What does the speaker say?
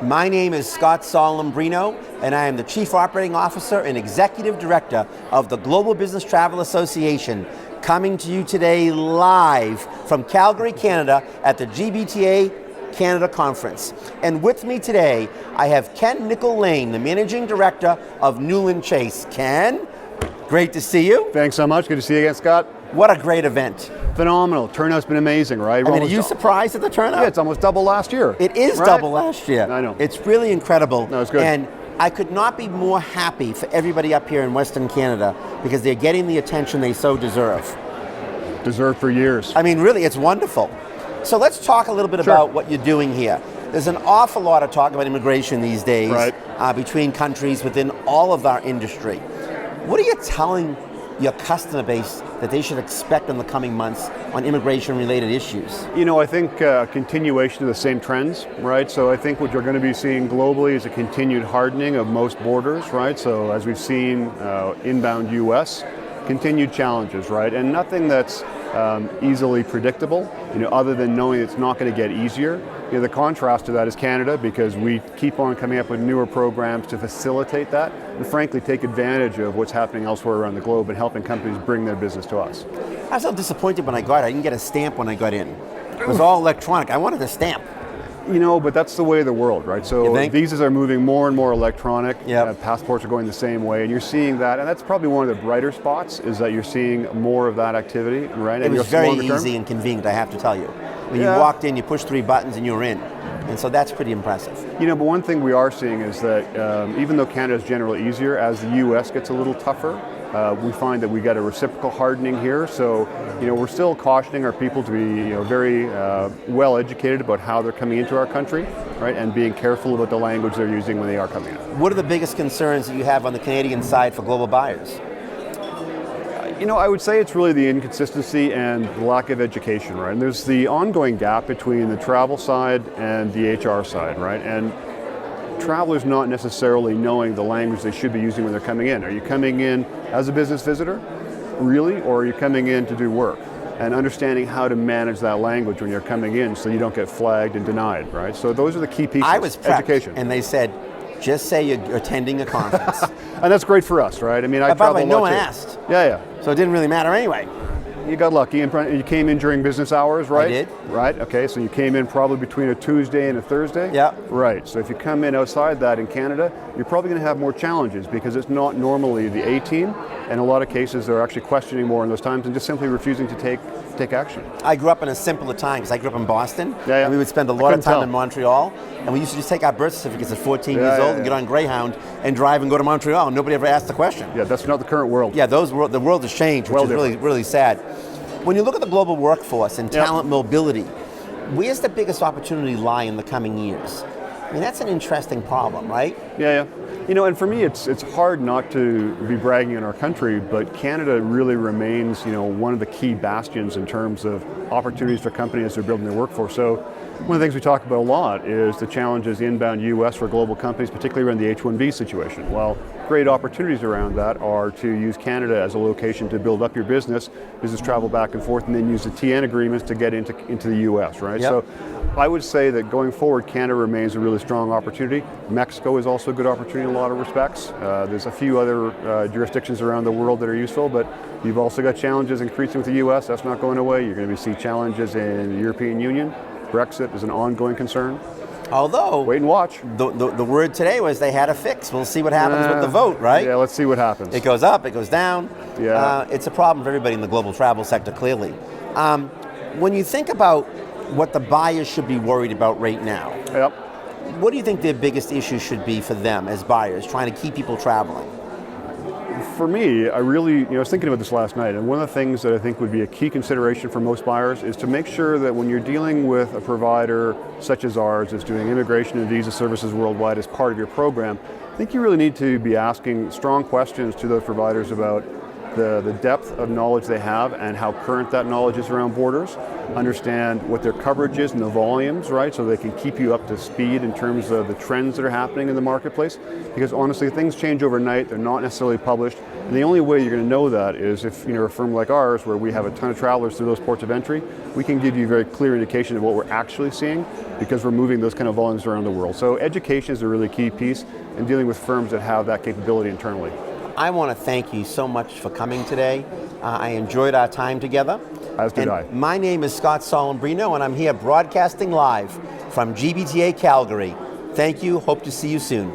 My name is Scott Solombrino, and I am the Chief Operating Officer and Executive Director of the Global Business Travel Association, coming to you today live from Calgary, Canada at the GBTA Canada Conference. And with me today, I have Ken Nicol-Lane, the Managing Director of Newland Chase. Ken, great to see you. Thanks so much. Good to see you again, Scott. What a great event. Phenomenal. Turnout's been amazing, right? Are you surprised at the turnout? Yeah, it's almost double last year. It is right? double last year. I know. It's really incredible. No, it's good. And I could not be more happy for everybody up here in Western Canada because they're getting the attention they so deserve. Deserved for years. I mean, really, it's wonderful. So let's talk a little bit about what you're doing here. There's an awful lot of talk about immigration these days between countries within all of our industry. What are you telling your customer base that they should expect in the coming months on immigration-related issues? You know, I think a continuation of the same trends, right? So I think what you're going to be seeing globally is a continued hardening of most borders, right? So as we've seen inbound US, continued challenges, right? And nothing that's easily predictable, other than knowing it's not going to get easier. The contrast to that is Canada, because we keep on coming up with newer programs to facilitate that and frankly take advantage of what's happening elsewhere around the globe and helping companies bring their business to us. I was so disappointed when I got it. I didn't get a stamp when I got in. It was all electronic. I wanted a stamp. But that's the way of the world, right? So visas are moving more and more electronic. Passports are going the same way, and you're seeing that, and that's probably one of the brighter spots, is that you're seeing more of that activity, right? It was very easy and convenient, I have to tell you. When you walked in, you pushed 3 buttons and you were in. And so that's pretty impressive. But one thing we are seeing is that even though Canada is generally easier, as the US gets a little tougher, we find that we got a reciprocal hardening here. So, we're still cautioning our people to be, very well educated about how they're coming into our country, right? And being careful about the language they're using when they are coming in. What are the biggest concerns that you have on the Canadian side for global buyers? I would say it's really the inconsistency and the lack of education, right? And there's the ongoing gap between the travel side and the HR side, right? And travelers not necessarily knowing the language they should be using when they're coming in. Are you coming in as a business visitor, really, or are you coming in to do work? And understanding how to manage that language when you're coming in so you don't get flagged and denied, right? So those are the key pieces. I was prepped, education. And they said, just say you're attending a conference. And that's great for us, right? I mean, I by the way, travel no one too. asked. Yeah. So it didn't really matter anyway. You got lucky. You came in during business hours, right? I did. Right, okay, so you came in probably between a Tuesday and a Thursday? Yeah. Right, so if you come in outside that in Canada, you're probably going to have more challenges because it's not normally the A team, and in a lot of cases they're actually questioning more in those times and just simply refusing to take action. I grew up in a simpler time because I grew up in Boston. Yeah. And we would spend a lot of time in Montreal, and we used to just take our birth certificates at 14 years old and get on Greyhound and drive and go to Montreal, and nobody ever asked the question. Yeah, that's not the current world. Yeah, the world has changed, which is really, really sad. When you look at the global workforce and talent mobility, where's the biggest opportunity lie in the coming years? I mean, that's an interesting problem, right? Yeah. And for me, it's hard not to be bragging on our country, but Canada really remains, one of the key bastions in terms of opportunities for companies as they're building their workforce. So one of the things we talk about a lot is the challenges inbound US for global companies, particularly around the H-1B situation. Well, great opportunities around that are to use Canada as a location to build up your business travel back and forth, and then use the TN agreements to get into the US, right? So I would say that going forward, Canada remains a really strong opportunity. Mexico is also a good opportunity in a lot of respects. There's a few other jurisdictions around the world that are useful, but you've also got challenges increasing with the US. That's not going away. You're going to see challenges in the European Union. Brexit is an ongoing concern. Although, wait and watch. The word today was they had a fix. We'll see what happens with the vote, right? Yeah, let's see what happens. It goes up, it goes down. Yeah. It's a problem for everybody in the global travel sector, clearly. When you think about what the buyers should be worried about right now, what do you think their biggest issue should be for them as buyers, trying to keep people traveling? For me, I really, I was thinking about this last night, and one of the things that I think would be a key consideration for most buyers is to make sure that when you're dealing with a provider such as ours that's doing immigration and visa services worldwide as part of your program, I think you really need to be asking strong questions to those providers about the depth of knowledge they have and how current that knowledge is around borders, understand what their coverage is and the volumes, right, so they can keep you up to speed in terms of the trends that are happening in the marketplace. Because honestly, things change overnight, they're not necessarily published, and the only way you're going to know that is if you're a firm like ours, where we have a ton of travelers through those ports of entry, we can give you a very clear indication of what we're actually seeing, because we're moving those kind of volumes around the world. So education is a really key piece in dealing with firms that have that capability internally. I want to thank you so much for coming today. I enjoyed our time together. As did I. My name is Scott Solombrino, and I'm here broadcasting live from GBTA Calgary. Thank you. Hope to see you soon.